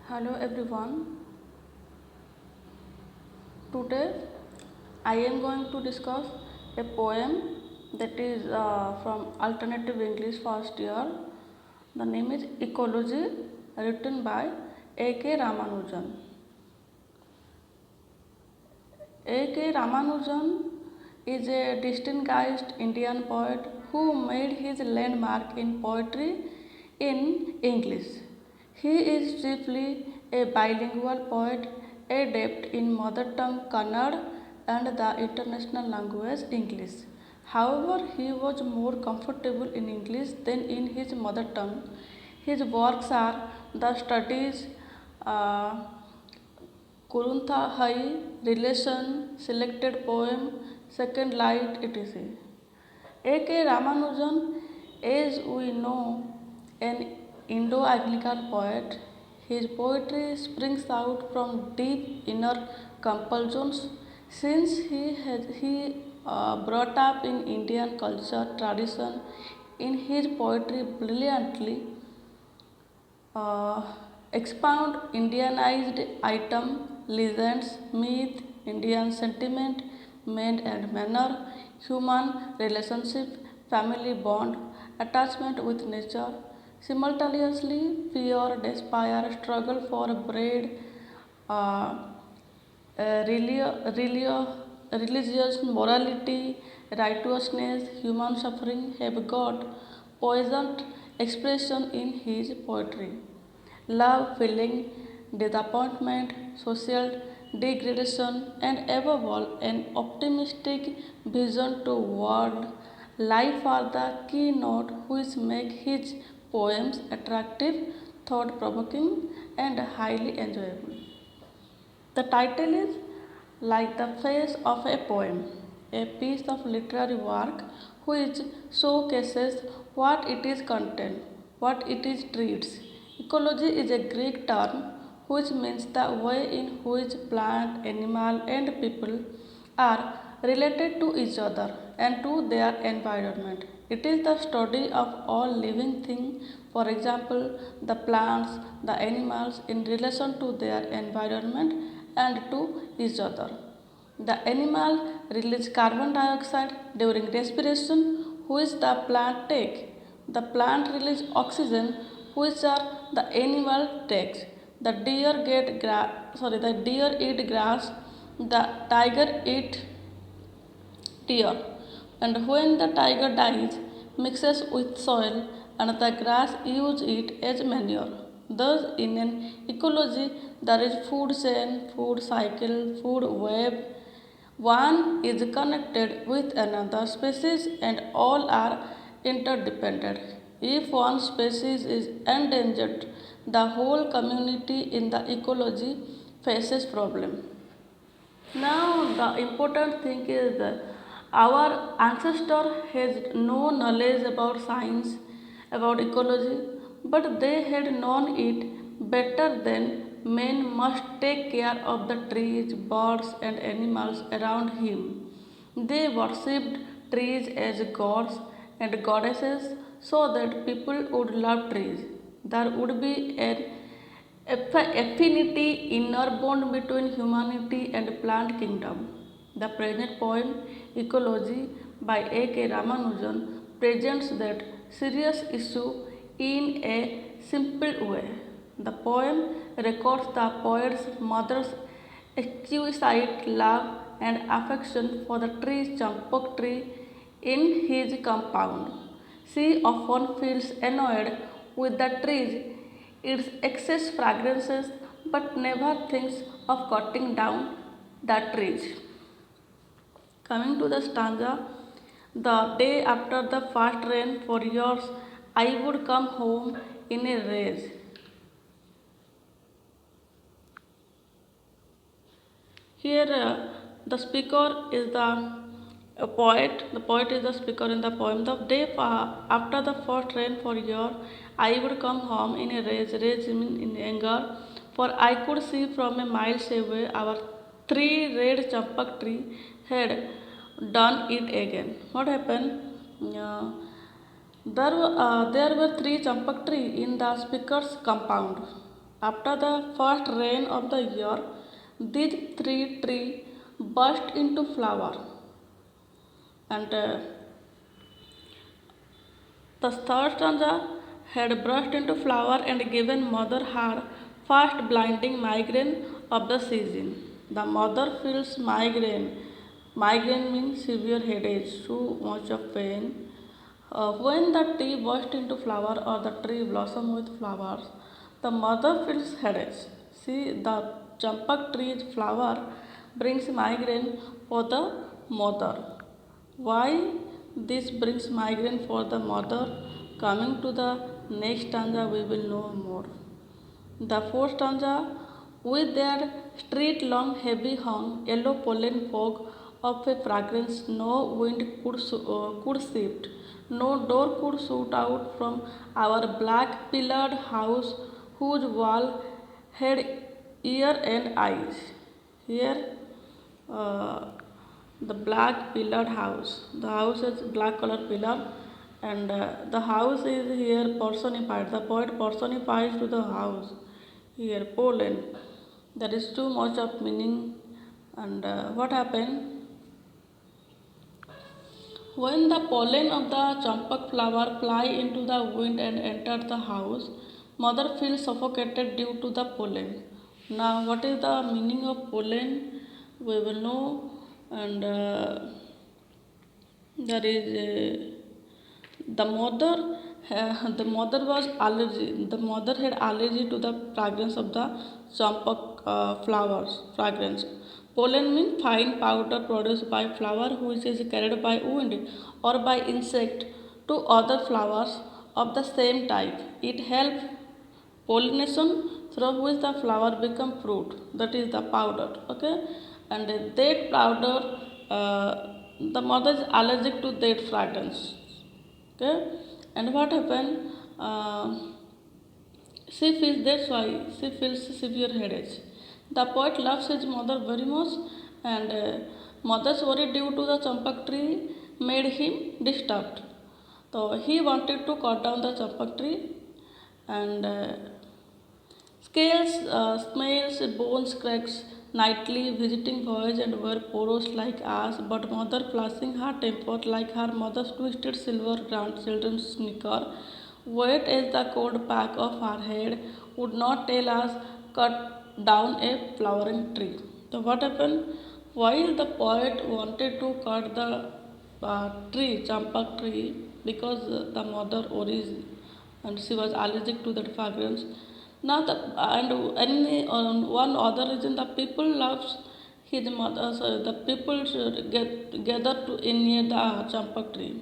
Hello everyone. Today I am going to discuss a poem that is from Alternative English first year. The name is Ecology, written by A.K. Ramanujan. A.K. Ramanujan is a distinguished Indian poet who made his landmark in poetry in English. He is chiefly a bilingual poet, adept in mother tongue Kannada and the international language English. However, he was more comfortable in English than in his mother tongue. His works are the studies uh, Kuruntha Hai, Relation, Selected Poem, Second Light, etc. A.K. Ramanujan, as we know, an Indo-Anglican poet, his poetry springs out from deep inner compulsions since he brought up in Indian culture tradition in his poetry brilliantly uh, expound Indianized item, legends, myth, Indian sentiment, man and manner, human relationship, family bond, attachment with nature, simultaneously fear, despair, struggle for bread, uh, religious morality, righteousness, human suffering have got poisoned expression in his poetry. Love, feeling, disappointment, social degradation, and above all, an optimistic vision to world life are the keynote which make his poems attractive, thought-provoking, and highly enjoyable. The title is Like the Face of a Poem, a piece of literary work which showcases what it is content, what it is treats. Ecology is a Greek term which means the way in which plant, animal and people are related to each other and to their environment. It is the study of all living things, for example, the plants, the animals in relation to their environment and to each other. The animal release carbon dioxide during respiration, which the plant take. The plant release oxygen, which are the animal takes. The deer eat grass. The tiger eat deer. And when the tiger dies, mixes with soil, and the grass use it as manure. Thus, in an ecology, there is food chain, food cycle, food web. One is connected with another species and all are interdependent. If one species is endangered, the whole community in the ecology faces problem. Now the important thing is that our ancestor has no knowledge about science, about ecology, but they had known it better than men must take care of the trees, birds and animals around him. They worshipped trees as gods and goddesses so that people would love trees. There would be an affinity inner bond between humanity and plant kingdom. The present poem Ecology by A.K. Ramanujan presents that serious issue in a simple way. The poem records the poet's mother's exquisite love and affection for the tree champak tree in his compound. She often feels annoyed with the trees, its excess fragrances, but never thinks of cutting down the trees. Coming to the stanza, the day after the first rain for years, I would come home in a rage. Here, the speaker is the poet. The poet is the speaker in the poem. The day after the first rain for year, I would come home in a rage. Rage means in anger, for I could see from a miles away our three red champak tree had done it again. What happened? Uh, there were three champak tree in the speaker's compound. After the first rain of the year, these three trees burst into flower, and the third stanza had burst into flower and given mother her first blinding migraine of the season. The mother feels migraine. Migraine means severe headache, too much of pain. When the tree bursts into flower or the tree blossom with flowers, the mother feels headache. See, the champak tree's flower brings migraine for the mother. Why this brings migraine for the mother? Coming to the next stanza, we will know more. The fourth stanza, with their straight, long, heavy hung, yellow pollen fog of a fragrance no wind could shift, no door could shoot out from our black pillared house whose wall had ear and eyes. Here, uh, the black pillared house. The house is black color pillar, and the house is here personified. The poet personifies to the house. Here, Poland. There is too much of meaning. And what happened? When the pollen of the champak flower fly into the wind and enter the house, mother feels suffocated due to the pollen. Now, what is the meaning of pollen? We will know, and there is the mother was allergy. The mother had allergy to the fragrance of the champak flowers fragrance. Pollen means fine powder produced by flower which is carried by wind or by insect to other flowers of the same type. It helps pollination through which the flower become fruit, that is the powder. Okay, and that powder, uh, the mother is allergic to that fragrance. Okay, and what happened, uh, she feels, that's why she feels severe headache. The poet loves his mother very much, and mother's worry due to the champak tree made him disturbed. So he wanted to cut down the champak tree, and scales, smells, bones, cracks, nightly visiting boys and were porous like ash, but mother flashing her temper like her mother's twisted silver grandchildren's sneaker, wet as the cold back of her head, would not tell us cut down a flowering tree. So what happened? While the poet wanted to cut the tree, champak tree, because the mother worries and she was allergic to that fragrance. Now the and any one other reason, the people loves his mother. So the people should get gather to in near the champak tree.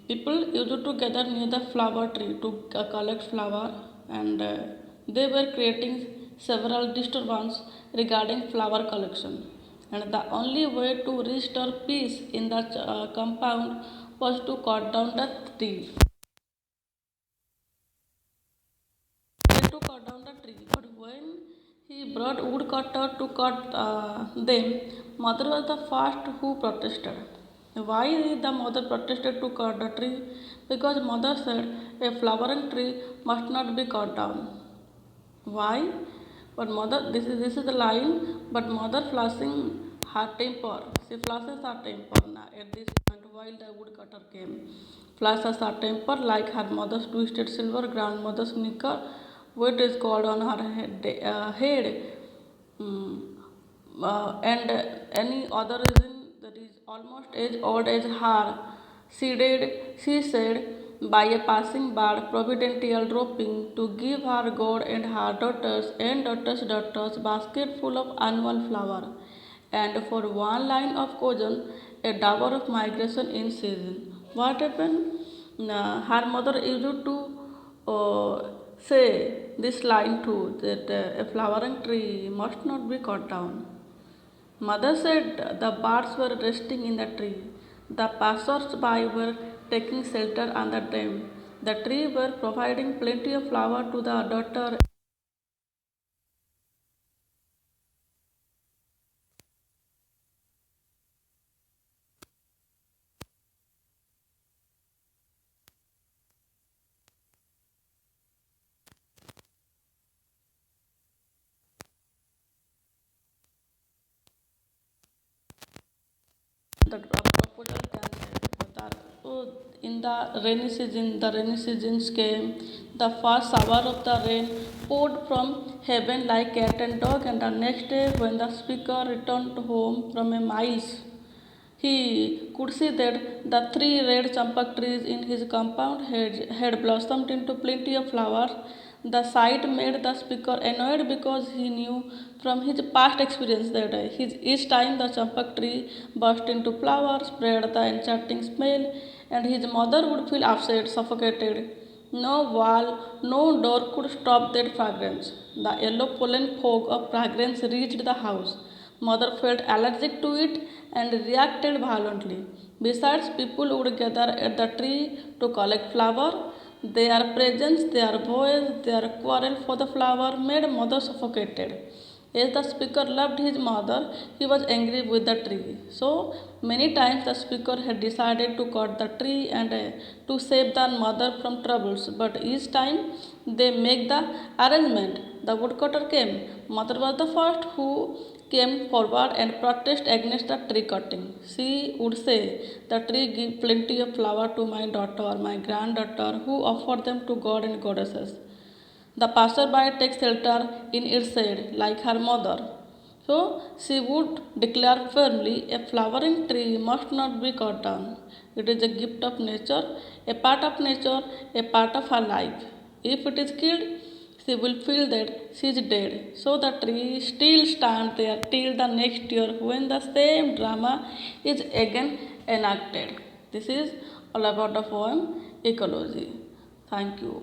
People used to gather near the flower tree to collect flower, and they were creating several disturbances regarding flower collection. And the only way to restore peace in the compound was to cut down the tree. To cut down the tree, but when he brought woodcutter to cut them, mother was the first who protested. Why the mother protested to cut the tree? Because mother said a flowering tree must not be cut down. Why? But mother, this is the line. But mother flashing her temper. She flashes her temper now at this point while the woodcutter came. Flashes her temper like her mother's twisted silver grandmother's knicker, which is called on her head. Mm, and any other reason that is almost as old as her. She said, by a passing bird, providential dropping, to give her God and her daughters and daughters' daughters basket full of annual flower, and for one line of caution, a dower of migration in season. What happened? Her mother used to say this line too, that a flowering tree must not be cut down. Mother said the birds were resting in the tree. The passers-by were taking shelter under them. The tree were providing plenty of flower to the daughter. The proposal cancelled. In the rainy seasons came. The first shower of the rain poured from heaven like cat and dog, and the next day, when the speaker returned home from a miles, he could see that the three red champak trees in his compound had blossomed into plenty of flowers. The sight made the speaker annoyed because he knew from his past experience that each time the champak tree burst into flower, spread the enchanting smell, and his mother would feel upset, suffocated. No wall, no door could stop that fragrance. The yellow pollen fog of fragrance reached the house. Mother felt allergic to it and reacted violently. Besides, people would gather at the tree to collect flower. Their presence, their voice, their quarrel for the flower made mother suffocated. As the speaker loved his mother, he was angry with the tree. So many times the speaker had decided to cut the tree and to save the mother from troubles. But each time they make the arrangement, the woodcutter came. Mother was the first who came forward and protested against the tree cutting. She would say, "The tree give plenty of flower to my daughter, my granddaughter, who offer them to God and goddesses. The passerby takes shelter in its shade, like her mother." So she would declare firmly, a flowering tree must not be cut down. It is a gift of nature, a part of nature, a part of her life. If it is killed, she will feel that she is dead. So the tree still stands there till the next year when the same drama is again enacted. This is all about the poem Ecology. Thank you.